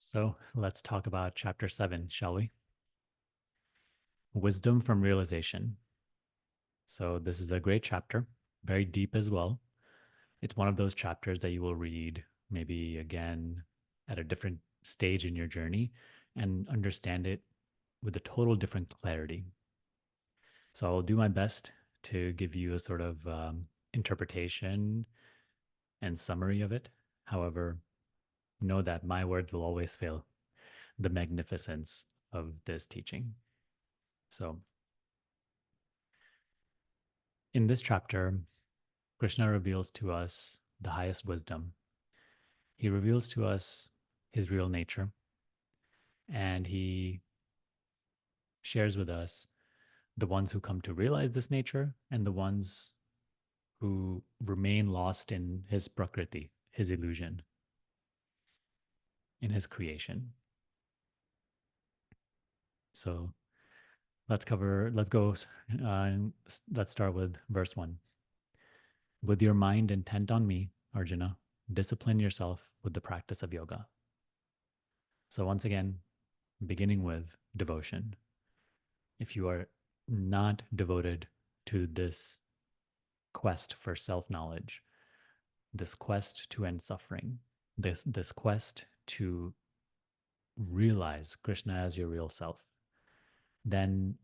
So let's talk about chapter 7, shall we? Wisdom from realization. So, this is a great chapter, very deep as well. It's one of those chapters that you will read maybe again at a different stage in your journey and understand it with a total different clarity. So, I'll do my best to give you a sort of interpretation and summary of it. However, know that my words will always fail the magnificence of this teaching. So, in this chapter, Krishna reveals to us the highest wisdom. He reveals to us his real nature, and he shares with us the ones who come to realize this nature and the ones who remain lost in his prakriti, his illusion, in his creation. So uh, let's start with verse 1. With your mind intent on me, Arjuna, discipline yourself with the practice of yoga. So, once again, beginning with devotion. If you are not devoted to this quest for self knowledge, this quest to end suffering, this quest to realize Krishna as your real self, then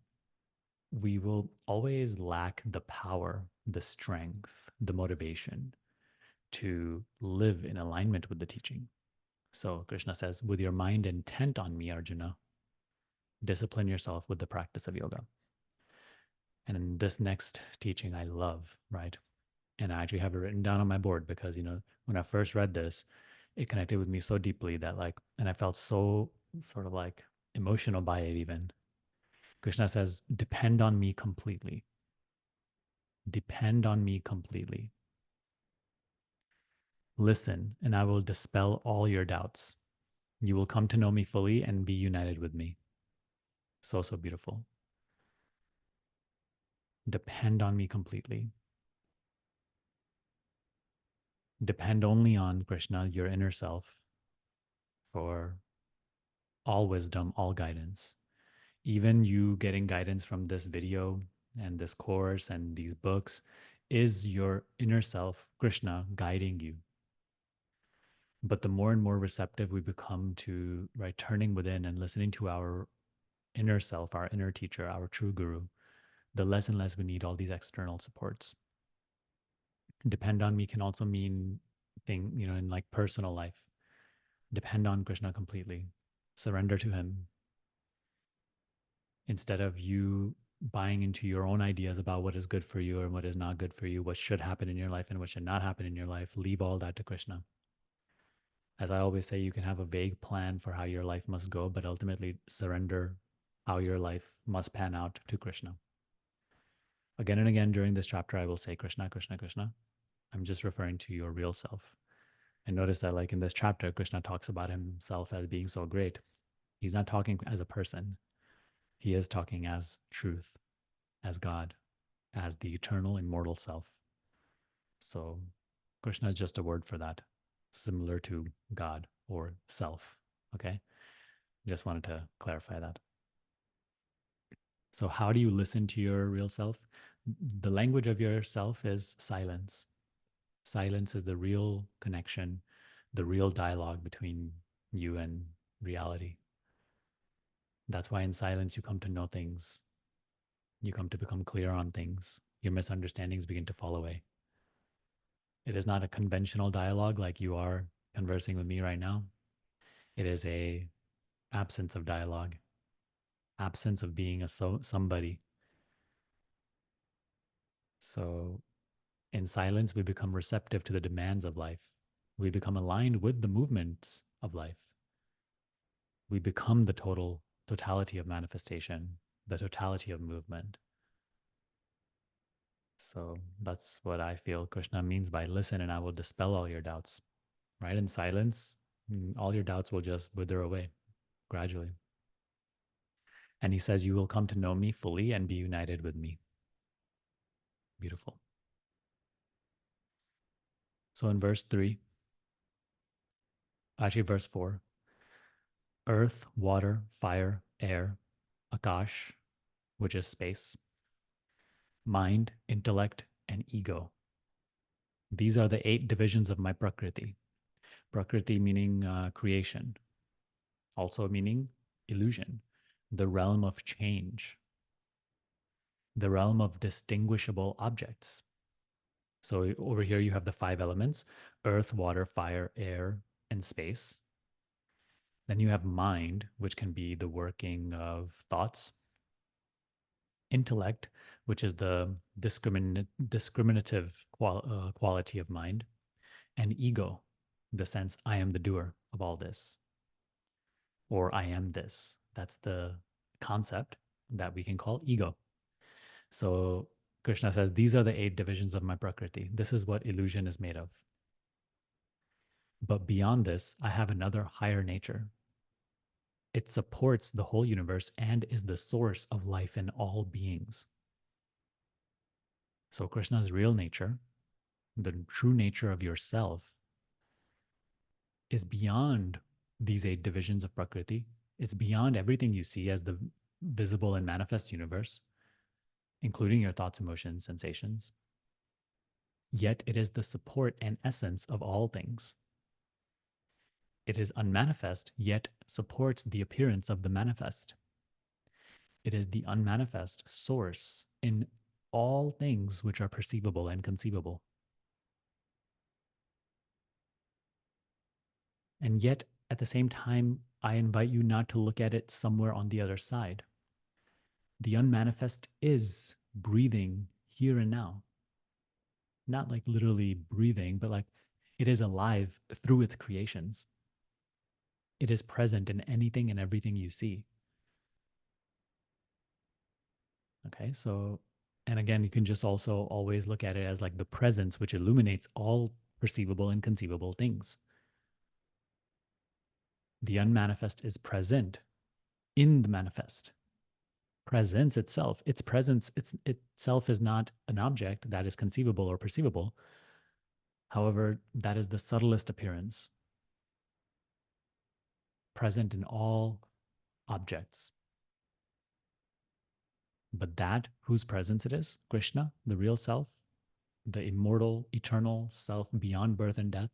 we will always lack the power, the strength, the motivation to live in alignment with the teaching. So Krishna says, with your mind intent on me, Arjuna, discipline yourself with the practice of yoga. And in this next teaching, I love, right? And I actually have it written down on my board because, when I first read this, it connected with me so deeply that, like, and I felt so sort of like emotional by it even. Krishna says, depend on me completely. Depend on me completely. Listen, and I will dispel all your doubts. You will come to know me fully and be united with me. So, so beautiful. Depend on me completely. Depend only on Krishna, your inner self, for all wisdom, all guidance. Even you getting guidance from this video and this course and these books is your inner self, Krishna, guiding you. But the more and more receptive we become to, right, turning within and listening to our inner self, our inner teacher, our true guru, the less and less we need all these external supports. Depend on me can also mean in like personal life. Depend on Krishna completely. Surrender to him instead of you buying into your own ideas about what is good for you and what is not good for you, what should happen in your life and what should not happen in your life. Leave all that to Krishna. As I always say, you can have a vague plan for how your life must go, but ultimately surrender how your life must pan out to Krishna. Again and again during this chapter, I will say, Krishna, Krishna, Krishna. I'm just referring to your real self. And notice that, like in this chapter, Krishna talks about himself as being so great. He's not talking as a person, he is talking as truth, as God, as the eternal, immortal self. So Krishna is just a word for that, similar to God or self. Okay. Just wanted to clarify that. So, how do you listen to your real self? The language of yourself is silence. Silence is the real connection, the real dialogue between you and reality. That's why in silence you come to know things. You come to become clear on things. Your misunderstandings begin to fall away. It is not a conventional dialogue like you are conversing with me right now. It is a absence of dialogue, absence of being somebody. So in silence, we become receptive to the demands of life. We become aligned with the movements of life. We become the totality of manifestation, the totality of movement. So that's what I feel Krishna means by listen and I will dispel all your doubts. Right? In silence, all your doubts will just wither away gradually. And he says, you will come to know me fully and be united with me. Beautiful. So in verse 3, actually verse 4, earth, water, fire, air, akash, which is space, mind, intellect, and ego. These are the 8 divisions of my prakriti. Prakriti meaning creation, also meaning illusion, the realm of change, the realm of distinguishable objects. So over here you have the 5 elements: earth, water, fire, air, and space. Then you have mind, which can be the working of thoughts; intellect, which is the discriminative quality of mind; and ego, the sense I am the doer of all this, or I am this. That's the concept that we can call ego. So Krishna says, these are the 8 divisions of my prakriti. This is what illusion is made of. But beyond this, I have another higher nature. It supports the whole universe and is the source of life in all beings. So Krishna's real nature, the true nature of yourself, is beyond these 8 divisions of prakriti. It's beyond everything you see as the visible and manifest universe, including your thoughts, emotions, sensations. Yet it is the support and essence of all things. It is unmanifest, yet supports the appearance of the manifest. It is the unmanifest source in all things which are perceivable and conceivable. And yet, at the same time, I invite you not to look at it somewhere on the other side. The unmanifest is breathing here and now. Not like literally breathing, but like it is alive through its creations. It is present in anything and everything you see. Okay, so, and again, you can just also always look at it as like the presence which illuminates all perceivable and conceivable things. The unmanifest is present in the manifest. Presence itself, its presence itself is not an object that is conceivable or perceivable. However, that is the subtlest appearance, present in all objects. But that whose presence it is, Krishna, the real self, the immortal, eternal self beyond birth and death,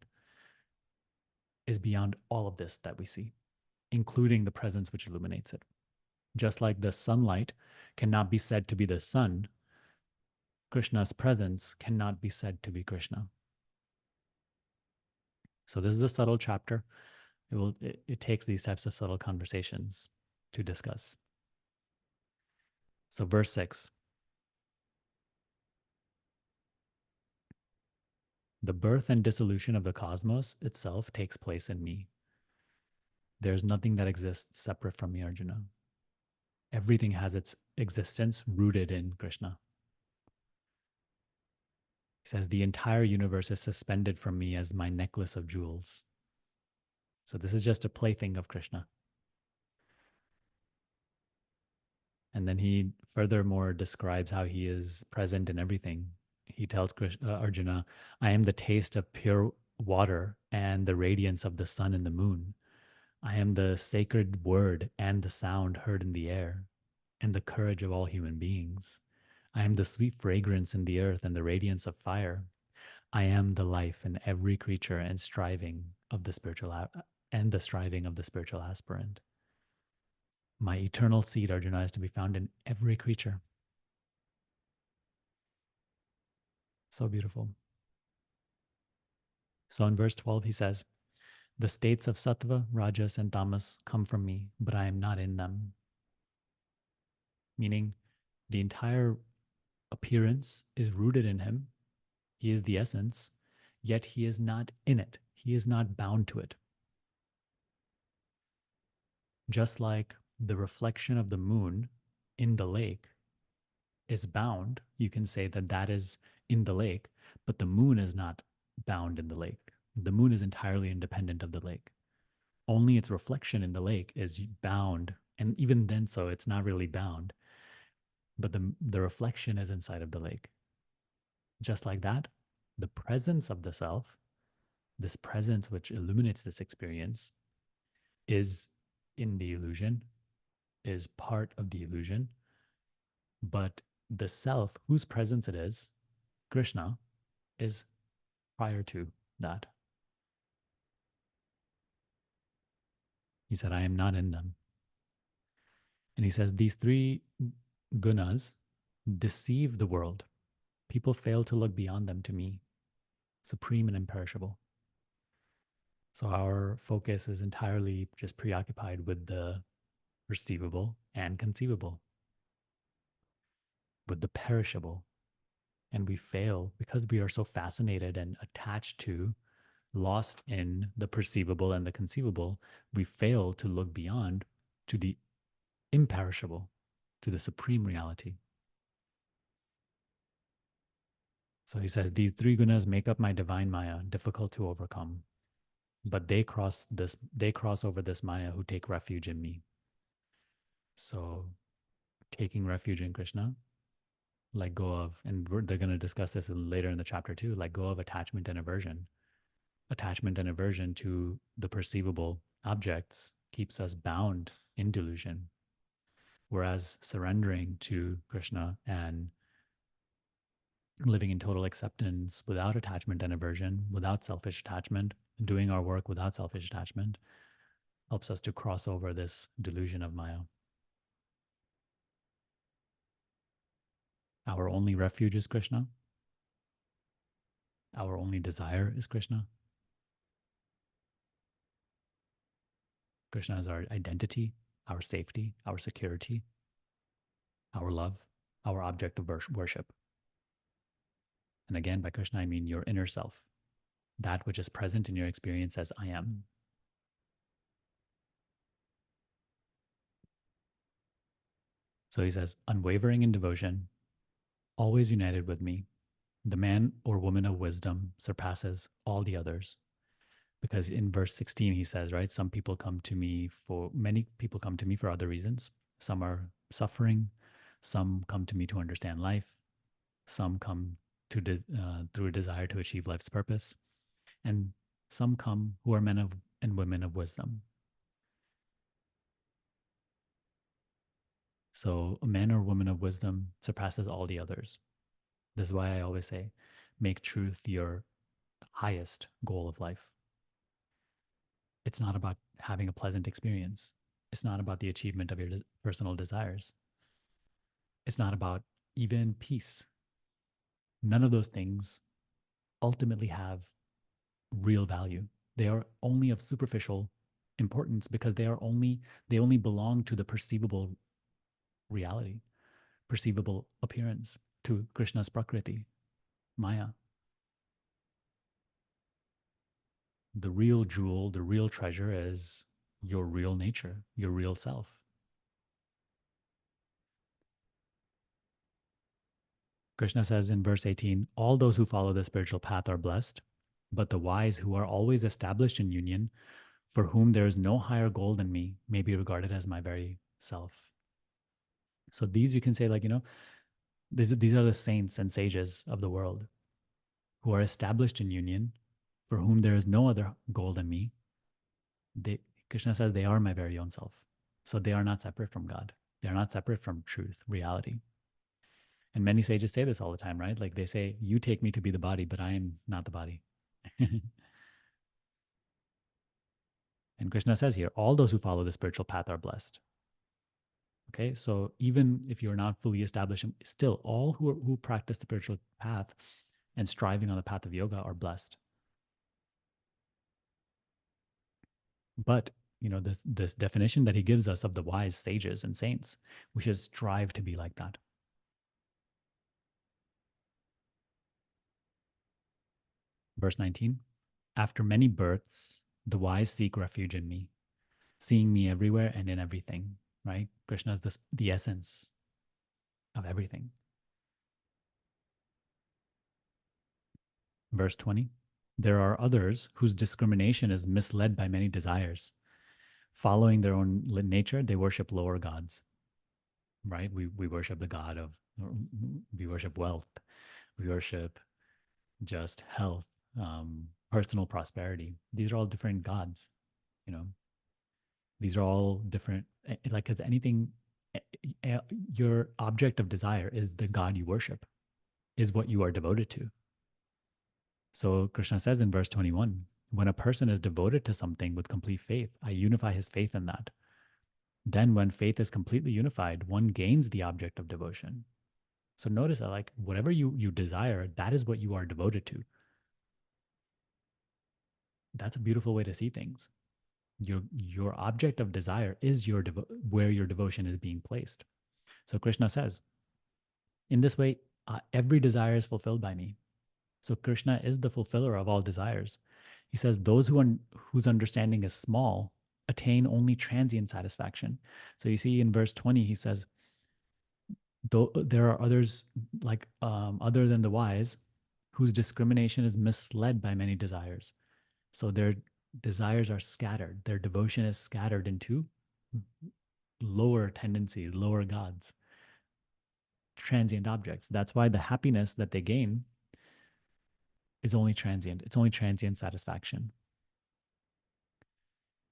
is beyond all of this that we see, including the presence which illuminates it. Just like the sunlight cannot be said to be the sun, Krishna's presence cannot be said to be Krishna. So this is a subtle chapter. It takes these types of subtle conversations to discuss. So verse 6. The birth and dissolution of the cosmos itself takes place in me. There's nothing that exists separate from me, Arjuna. Everything has its existence rooted in Krishna. He says, the entire universe is suspended from me as my necklace of jewels. So this is just a plaything of Krishna. And then he furthermore describes how he is present in everything. He tells Arjuna, I am the taste of pure water and the radiance of the sun and the moon. I am the sacred word and the sound heard in the air and the courage of all human beings. I am the sweet fragrance in the earth and the radiance of fire. I am the life in every creature and striving of the spiritual aspirant. My eternal seed, Arjuna, is to be found in every creature. So beautiful. So in verse 12, he says, the states of sattva, rajas, and tamas come from me, but I am not in them. Meaning the entire appearance is rooted in him. He is the essence, yet he is not in it. He is not bound to it. Just like the reflection of the moon in the lake is bound, you can say that that is in the lake, but the moon is not bound in the lake. The moon is entirely independent of the lake. Only its reflection in the lake is bound, and even then so it's not really bound, but the reflection is inside of the lake. Just like that, the presence of the self, this presence which illuminates this experience, is in the illusion, is part of the illusion, but the self, whose presence it is, Krishna, is prior to that. He said, I am not in them. And he says, these three gunas deceive the world. People fail to look beyond them to me, supreme and imperishable. So our focus is entirely just preoccupied with the perceivable and conceivable, with the perishable. And we fail because we are so fascinated and attached to, lost in the perceivable and the conceivable. We fail to look beyond to the imperishable, to the supreme reality. So he says, these three gunas make up my divine Maya, difficult to overcome. But they cross over this Maya who take refuge in me. So taking refuge in Krishna, let go of, and they're going to discuss this later in the chapter too, let go of attachment and aversion. Attachment and aversion to the perceivable objects keeps us bound in delusion. Whereas surrendering to Krishna and living in total acceptance without attachment and aversion, without selfish attachment, doing our work without selfish attachment, helps us to cross over this delusion of Maya. Our only refuge is Krishna. Our only desire is Krishna. Krishna is our identity, our safety, our security, our love, our object of worship. And again, by Krishna, I mean your inner self, that which is present in your experience as I am. So he says, unwavering in devotion, always united with me, the man or woman of wisdom surpasses all the others. Because in verse 16, he says, right, many people come to me for other reasons. Some are suffering, some come to me to understand life, some come through a desire to achieve life's purpose, and some come who are men and women of wisdom. So a man or woman of wisdom surpasses all the others. This is why I always say, make truth your highest goal of life. It's not about having a pleasant experience. It's not about the achievement of your personal desires. It's not about even peace. None of those things ultimately have real value. They are only of superficial importance because they only belong to the perceivable reality, perceivable appearance, to Krishna's prakriti, Maya. The real jewel, the real treasure is your real nature, your real self. Krishna says in verse 18, all those who follow the spiritual path are blessed, but the wise who are always established in union, for whom there is no higher goal than me, may be regarded as my very self. So these you can say, like, these are the saints and sages of the world who are established in union, for whom there is no other goal than me. Krishna says they are my very own self. So they are not separate from God. They are not separate from truth, reality. And many sages say this all the time, right? Like they say, you take me to be the body, but I am not the body. And Krishna says here, all those who follow the spiritual path are blessed. Okay, so even if you're not fully established, still all who practice the spiritual path and striving on the path of yoga are blessed. But this definition that he gives us of the wise sages and saints, we should strive to be like that. Verse 19, after many births, the wise seek refuge in me, seeing me everywhere and in everything, right? Krishna is the essence of everything. Verse 20, there are others whose discrimination is misled by many desires. Following their own nature, they worship lower gods, right? We worship the god of, we worship wealth, we worship just health, personal prosperity. These are all different gods, you know. These are all different. Like, as anything, eh, eh, your object of desire is the God you worship, is what you are devoted to. So Krishna says in verse 21, when a person is devoted to something with complete faith, I unify his faith in that. Then, when faith is completely unified, one gains the object of devotion. So notice that, like, whatever you desire, that is what you are devoted to. That's a beautiful way to see things. Your object of desire is where your devotion is being placed. So Krishna says, in this way, every desire is fulfilled by me. So Krishna is the fulfiller of all desires. He says those whose understanding is small attain only transient satisfaction. So you see in verse 20, he says, though there are others like other than the wise whose discrimination is misled by many desires. So their desires are scattered. Their devotion is scattered into lower tendencies, lower gods, transient objects. That's why the happiness that they gain is only transient. It's only transient satisfaction.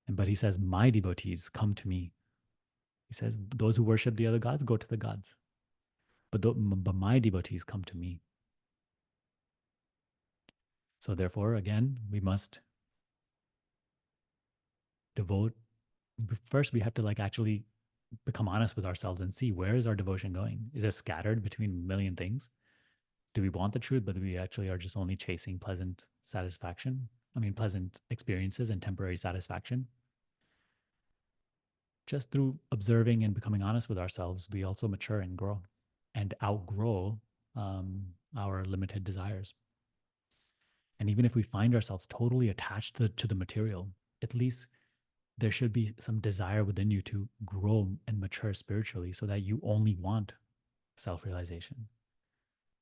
But he says, my devotees come to me. He says, those who worship the other gods go to the gods. But my devotees come to me. So therefore, again, we must devote. First, we have to like actually become honest with ourselves and see, where is our devotion going? Is it scattered between a million things? Do we want the truth, but we actually are just only chasing pleasant satisfaction? I mean, pleasant experiences and temporary satisfaction. Just through observing and becoming honest with ourselves, we also mature and grow and outgrow our limited desires. And even if we find ourselves totally attached to the material, at least there should be some desire within you to grow and mature spiritually so that you only want self realization.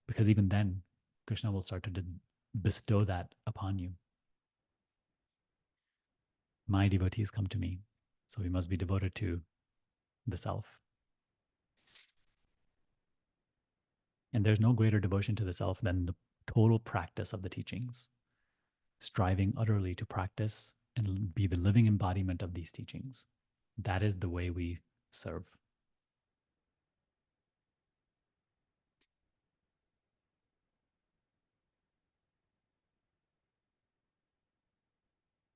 Because even then, Krishna will start to bestow that upon you. My devotees come to me. So we must be devoted to the self. And there's no greater devotion to the self than the total practice of the teachings, striving utterly to practice and be the living embodiment of these teachings. That is the way we serve.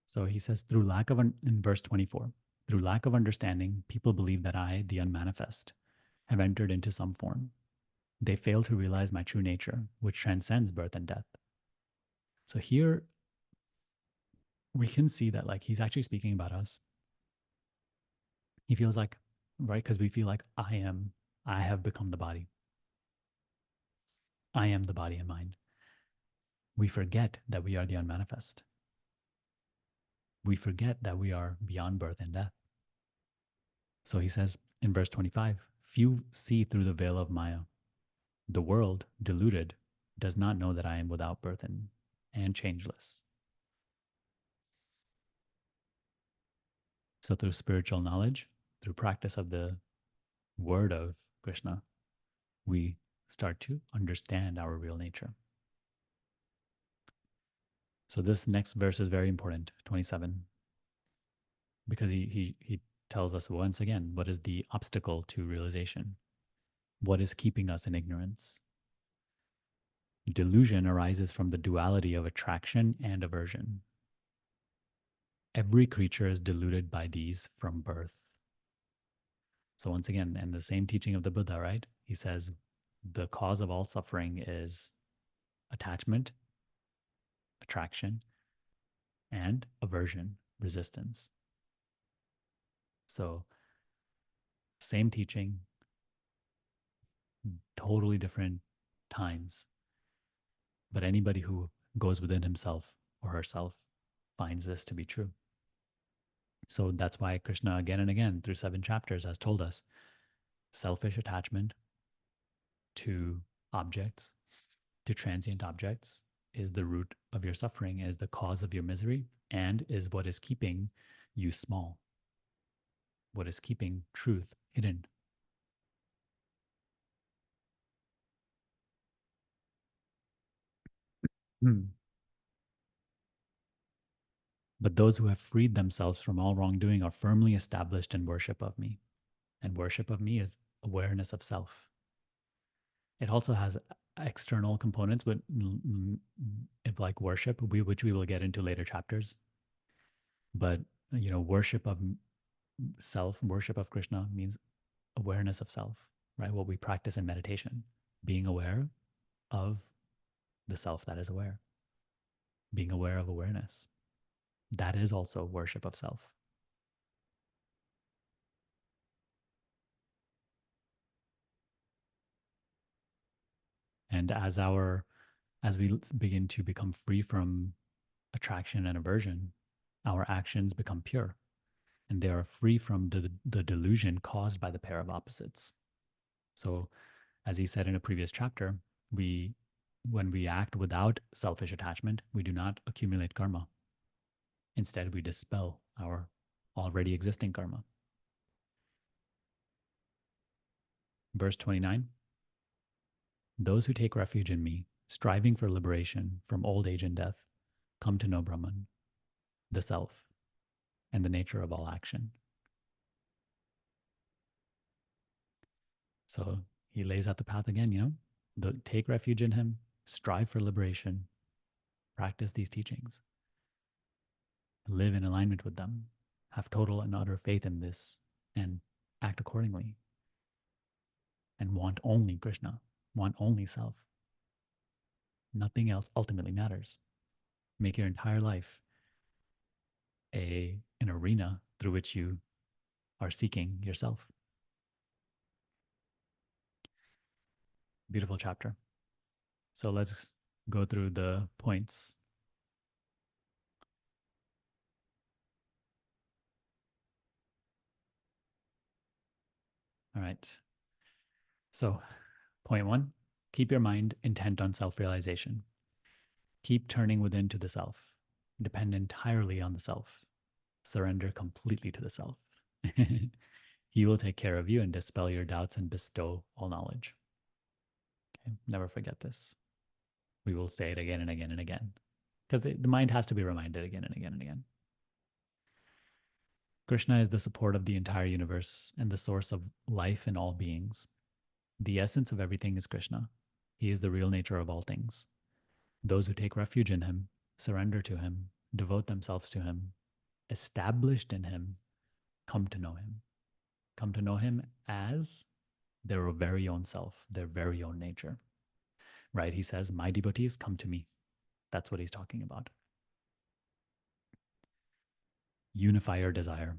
So he says, in verse 24, through lack of understanding, people believe that I, the unmanifest, have entered into some form. They fail to realize my true nature, which transcends birth and death. So here we can see that like he's actually speaking about us. He feels like, right? Because we feel like I have become the body. I am the body and mind. We forget that we are the unmanifest. We forget that we are beyond birth and death. So he says in verse 25, few see through the veil of Maya. The world, deluded, does not know that I am without birth and changeless. So through spiritual knowledge, through practice of the word of Krishna, we start to understand our real nature. So this next verse is very important, 27, because he tells us once again what is the obstacle to realization, what is keeping us in ignorance. Delusion arises from the duality of attraction and aversion. Every creature is deluded by these from birth. So once again, in the same teaching of the Buddha, right? He says the cause of all suffering is attachment, attraction, and aversion, resistance. So same teaching, totally different times. But anybody who goes within himself or herself finds this to be true. So that's why Krishna again and again through 7 chapters has told us selfish attachment to objects, to transient objects, is the root of your suffering, is the cause of your misery, and is what is keeping you small, what is keeping truth hidden. But those who have freed themselves from all wrongdoing are firmly established in worship of me. And worship of me is awareness of self. It also has external components, but if like worship, which we will get into later chapters. But worship of self, worship of Krishna means awareness of self, right? What we practice in meditation, being aware of the self that is aware, being aware of awareness. That is also worship of self. And as we begin to become free from attraction and aversion, our actions become pure and they are free from the delusion caused by the pair of opposites. So, as he said in a previous chapter, when we act without selfish attachment, we do not accumulate karma. Instead, we dispel our already existing karma. Verse 29, those who take refuge in me, striving for liberation from old age and death, come to know Brahman, the self, and the nature of all action. So he lays out the path again, take refuge in him, strive for liberation, practice these teachings, live in alignment with them, have total and utter faith in this, and act accordingly. And want only Krishna, want only self. Nothing else ultimately matters. Make your entire life an arena through which you are seeking yourself. Beautiful chapter. So let's go through the points. All right. So, point 1, keep your mind intent on self-realization. Keep turning within to the self. Depend entirely on the self. Surrender completely to the self. He will take care of you and dispel your doubts and bestow all knowledge. Okay? Never forget this. We will say it again and again and again because the mind has to be reminded again and again and again. Krishna is the support of the entire universe and the source of life in all beings. The essence of everything is Krishna. He is the real nature of all things. Those who take refuge in him, surrender to him, devote themselves to him, established in him, come to know him. Come to know him as their very own self, their very own nature. Right? He says, my devotees come to me. That's what he's talking about. Unify your desire.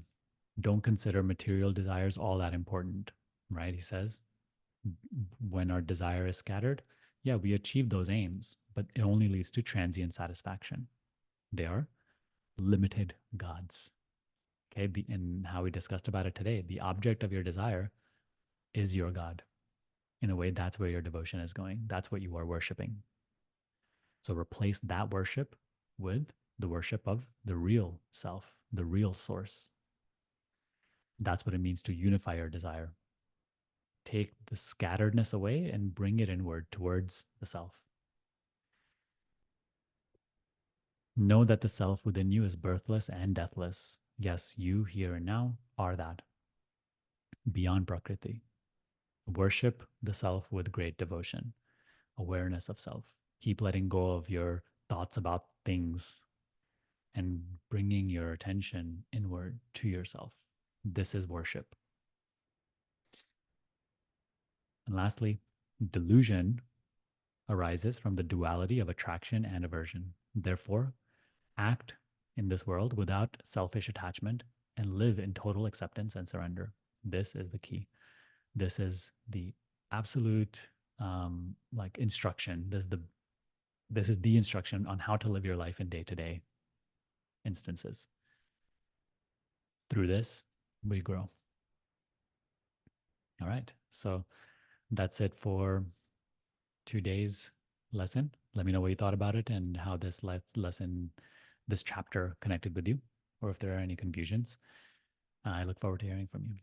Don't consider material desires all that important. Right? He says, when our desire is scattered, yeah, we achieve those aims, but it only leads to transient satisfaction. They are limited gods. Okay, and how we discussed about it today, the object of your desire is your God. In a way, that's where your devotion is going. That's what you are worshiping. So replace that worship with the worship of the real self, the real source. That's what it means to unify your desire. Take the scatteredness away and bring it inward towards the self. Know that the self within you is birthless and deathless. Yes, you here and now are that. Beyond prakriti. Worship the self with great devotion, awareness of self. Keep letting go of your thoughts about things and bringing your attention inward to yourself. This is worship. And lastly, delusion arises from the duality of attraction and aversion. Therefore, act in this world without selfish attachment and live in total acceptance and surrender. This is the key. This is the absolute instruction. This is the instruction on how to live your life in day-to-day instances. Through this, we grow. All right. So that's it for today's lesson. Let me know what you thought about it and how this lesson, this chapter connected with you, or if there are any confusions. I look forward to hearing from you.